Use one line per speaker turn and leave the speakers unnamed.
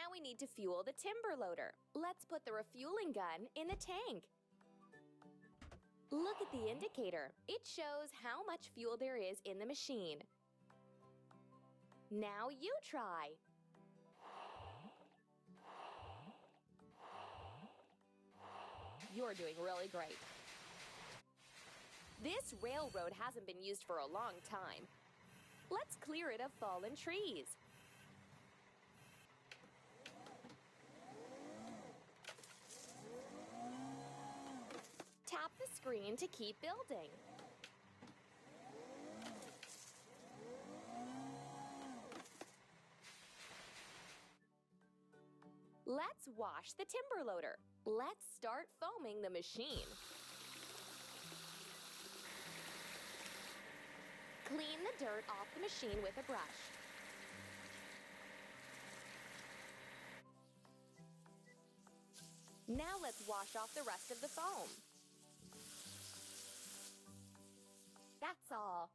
Now we need to fuel the timber loader. Let's put the refueling gun in the tank. Look at the indicator. It shows how much fuel there is in the machine. Now you try. You're doing really great. This railroad hasn't been used for a long time. Let's clear it of fallen trees. Tap the screen to keep building. Let's wash the timber loader. Let's start foaming the machine. Clean the dirt off the machine with a brush. Now let's wash off the rest of the foam. That's all.